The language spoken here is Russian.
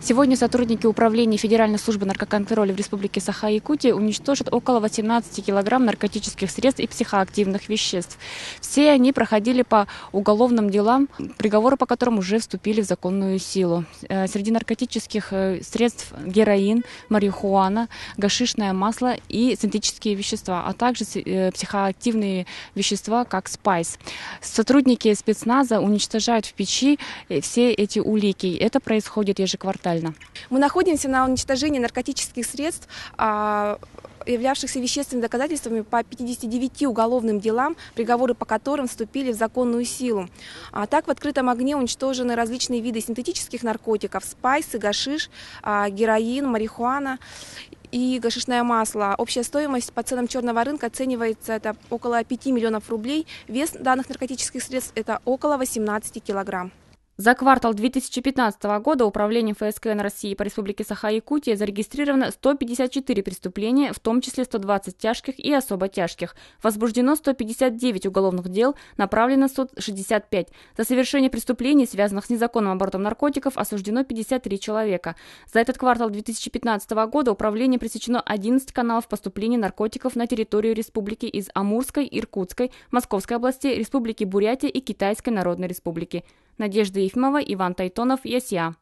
Сегодня сотрудники Управления Федеральной службы наркоконтроля в Республике Саха-Якутия уничтожат около 18 килограмм наркотических средств и психоактивных веществ. Все они проходили по уголовным делам, приговоры по которым уже вступили в законную силу. Среди наркотических средств героин, марихуана, гашишное масло и синтетические вещества, а также психоактивные вещества, как спайс. Сотрудники спецназа уничтожают в печи все эти улики. Это происходит ежеквартально. Мы находимся на уничтожении наркотических средств, являвшихся вещественными доказательствами по 59 уголовным делам, приговоры по которым вступили в законную силу. Так в открытом огне уничтожены различные виды синтетических наркотиков: спайсы, гашиш, героин, марихуана и гашишное масло. Общая стоимость по ценам черного рынка оценивается это около 5 миллионов рублей. Вес данных наркотических средств это около 18 килограмм. За квартал 2015 года Управлением ФСКН России по Республике Саха-Якутия зарегистрировано 154 преступления, в том числе 120 тяжких и особо тяжких. Возбуждено 159 уголовных дел, направлено в суд 65. За совершение преступлений, связанных с незаконным оборотом наркотиков, осуждено 53 человека. За этот квартал 2015 года Управлением пресечено 11 каналов поступления наркотиков на территорию республики из Амурской, Иркутской, Московской областей, Республики Бурятия и Китайской Народной Республики. Надежда Ефимова, Иван Тайтонов, ЯСЯ.